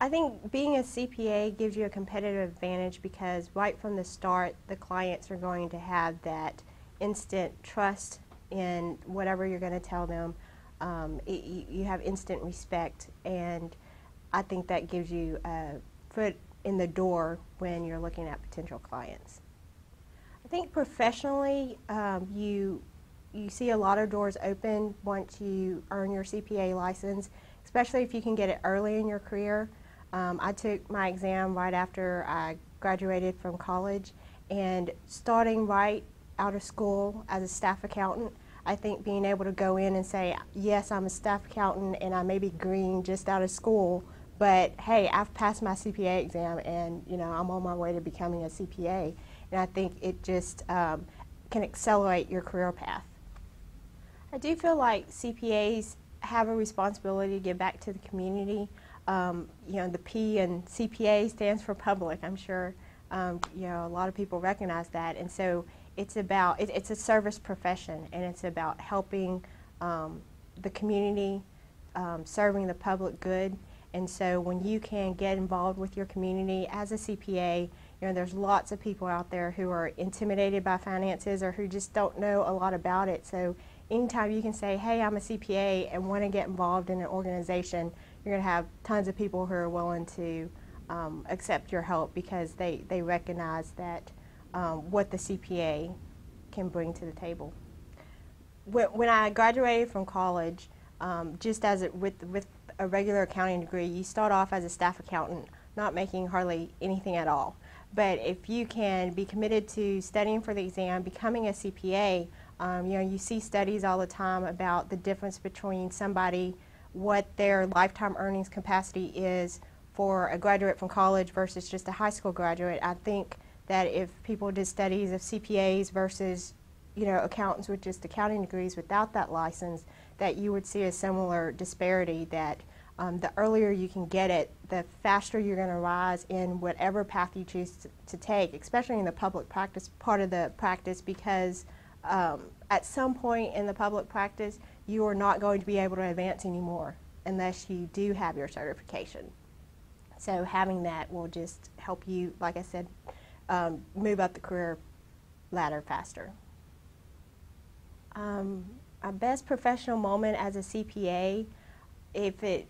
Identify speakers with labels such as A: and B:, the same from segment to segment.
A: I think being a CPA gives you a competitive advantage because right from the start, the clients are going to have that instant trust in whatever you're going to tell them. You have instant respect, and I think that gives you a foot in the door when you're looking at potential clients. I think professionally, you see a lot of doors open once you earn your CPA license, especially if you can get it early in your career. I took my exam right after I graduated from college, and starting right out of school as a staff accountant, I think being able to go in and say, yes, I'm a staff accountant and I may be green just out of school, but hey, I've passed my CPA exam and I'm on my way to becoming a CPA. And I think it just can accelerate your career path. I do feel like CPAs have a responsibility to give back to the community. The P in CPA stands for public. I'm sure a lot of people recognize that, and so it's a service profession, and it's about helping the community, serving the public good. And so when you can get involved with your community as a CPA, there's lots of people out there who are intimidated by finances or who just don't know a lot about it. So anytime you can say, hey, I'm a CPA and want to get involved in an organization, you're going to have tons of people who are willing to accept your help because they recognize that what the CPA can bring to the table. When I graduated from college, just as with a regular accounting degree, you start off as a staff accountant, not making hardly anything at all. But if you can be committed to studying for the exam, becoming a CPA, you see studies all the time about the difference between somebody, what their lifetime earnings capacity is for a graduate from college versus just a high school graduate. I think that if people did studies of CPAs versus accountants with just accounting degrees without that license, that you would see a similar disparity, that the earlier you can get it, the faster you're going to rise in whatever path you choose to take, especially in the public practice part of the practice, because at some point in the public practice, you are not going to be able to advance anymore unless you do have your certification. So having that will just help you, like I said, move up the career ladder faster. My best professional moment as a CPA, if it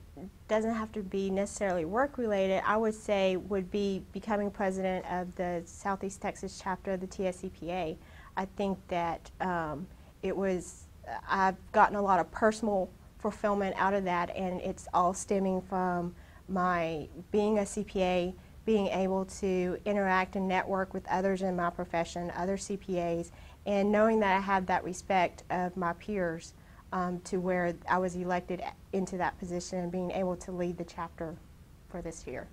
A: doesn't have to be necessarily work related, I would say would be becoming president of the Southeast Texas chapter of the TSCPA. I think that I've gotten a lot of personal fulfillment out of that, and it's all stemming from my being a CPA, being able to interact and network with others in my profession, other CPAs, and knowing that I have that respect of my peers to where I was elected into that position and being able to lead the chapter for this year.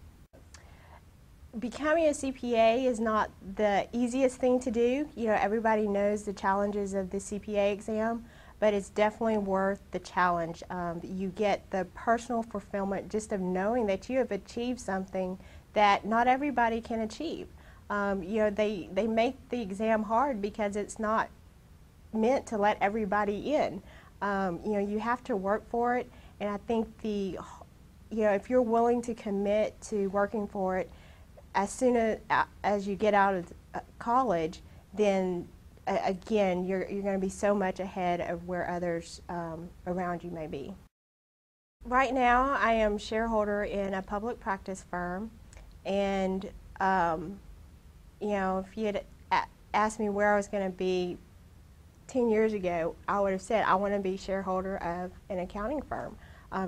A: Becoming a CPA is not the easiest thing to do. Everybody knows the challenges of the CPA exam, but it's definitely worth the challenge. You get the personal fulfillment just of knowing that you have achieved something that not everybody can achieve. They make the exam hard because it's not meant to let everybody in. You have to work for it, and I think if you're willing to commit to working for it, as soon as you get out of college, then again you're going to be so much ahead of where others around you may be. Right now, I am shareholder in a public practice firm, and if you had asked me where I was going to be 10 years ago, I would have said I want to be shareholder of an accounting firm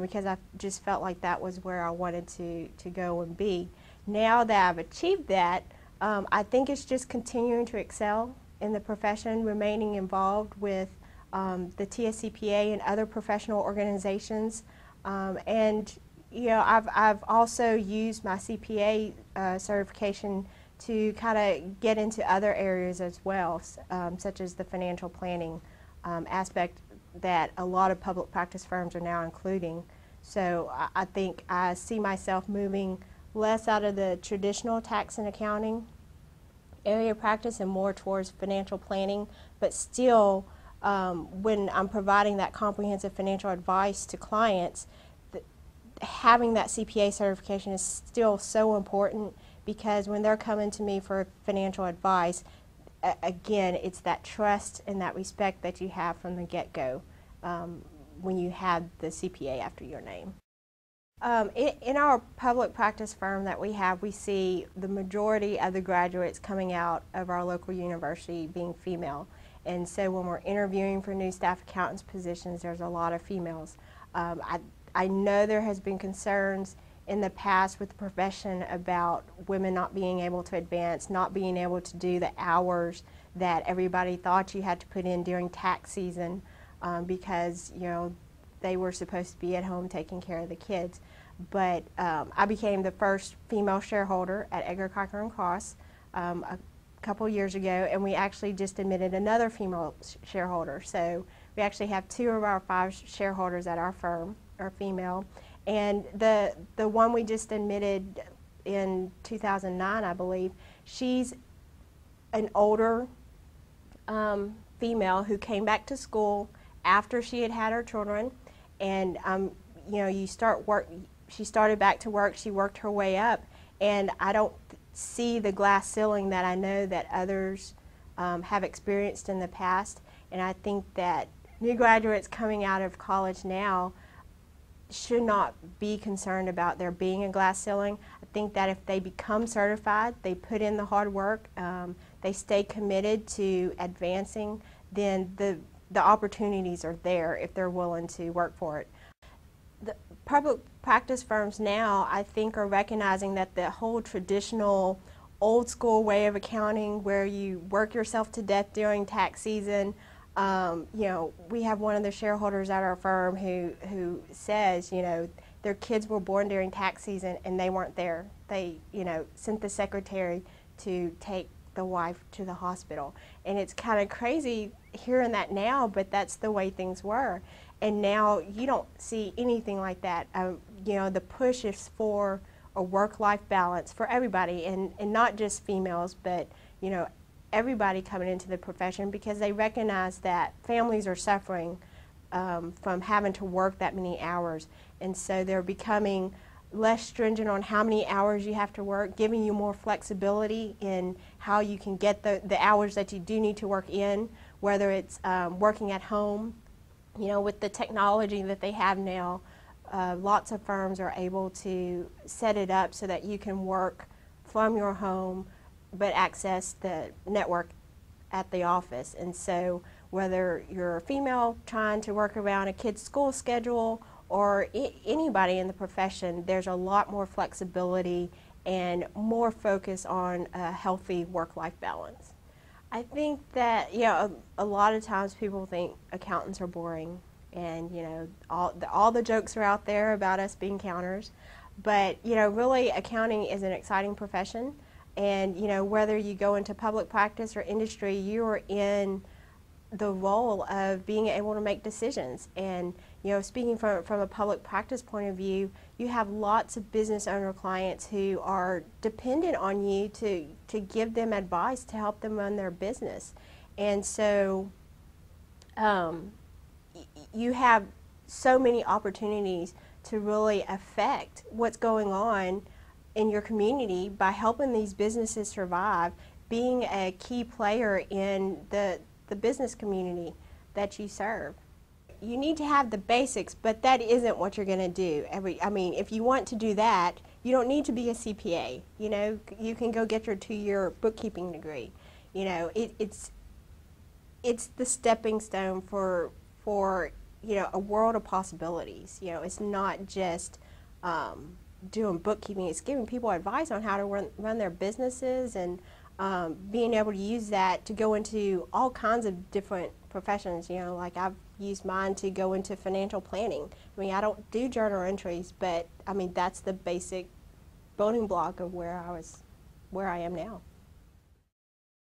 A: because I just felt like that was where I wanted to go and be. Now that I've achieved that, I think it's just continuing to excel in the profession, remaining involved with the TSCPA and other professional organizations, and I've also used my CPA certification to kind of get into other areas as well, such as the financial planning aspect that a lot of public practice firms are now including. So I think I see myself moving less out of the traditional tax and accounting area of practice and more towards financial planning, but still when I'm providing that comprehensive financial advice to clients, having that CPA certification is still so important, because when they're coming to me for financial advice, again, it's that trust and that respect that you have from the get-go when you have the CPA after your name. In our public practice firm that we have, we see the majority of the graduates coming out of our local university being female. And so when we're interviewing for new staff accountants positions, there's a lot of females. I know there has been concerns in the past with the profession about women not being able to advance, not being able to do the hours that everybody thought you had to put in during tax season because, you know, they were supposed to be at home taking care of the kids. But I became the first female shareholder at Edgar Cochran & Cross a couple years ago, and we actually just admitted another female shareholder. So we actually have 2 of our 5 shareholders at our firm are female. And the one we just admitted in 2009, I believe, she's an older female who came back to school after she had her children. And you know, you start work. She started back to work. She worked her way up, and I don't see the glass ceiling that I know that others have experienced in the past. And I think that new graduates coming out of college now should not be concerned about there being a glass ceiling. I think that if they become certified, they put in the hard work, they stay committed to advancing, then the opportunities are there if they're willing to work for it. The public practice firms now, I think, are recognizing that the whole traditional old school way of accounting where you work yourself to death during tax season, you know, we have one of the shareholders at our firm who says, you know, their kids were born during tax season and they weren't there. They, you know, sent the secretary to take the wife to the hospital. And it's kind of crazy hearing that now, but that's the way things were. And now you don't see anything like that. You know, the push is for a work-life balance for everybody, and not just females, but, you know, everybody coming into the profession, because they recognize that families are suffering from having to work that many hours. And so they're becoming less stringent on how many hours you have to work, giving you more flexibility in how you can get the hours that you do need to work in, whether it's working at home. You know, with the technology that they have now, lots of firms are able to set it up so that you can work from your home but access the network at the office. And so whether you're a female trying to work around a kid's school schedule or anybody in the profession, there's a lot more flexibility and more focus on a healthy work-life balance. I think that, you know, a lot of times people think accountants are boring, and, you know, all the jokes are out there about us being counters. But, you know, really accounting is an exciting profession, and, you know, whether you go into public practice or industry, you are in the role of being able to make decisions. And, you know, speaking from a public practice point of view, you have lots of business owner clients who are dependent on you to give them advice to help them run their business. And so you have so many opportunities to really affect what's going on in your community by helping these businesses survive, being a key player in the business community that you serve. You need to have the basics, but that isn't what you're going to do. I mean, if you want to do that, you don't need to be a CPA. You know, you can go get your 2-year bookkeeping degree. You know, it's the stepping stone for you know, a world of possibilities. You know, it's not just doing bookkeeping. It's giving people advice on how to run their businesses, and being able to use that to go into all kinds of different professions. You know, like I've used mine to go into financial planning. I mean, I don't do journal entries, but I mean, that's the basic building block of where I am now.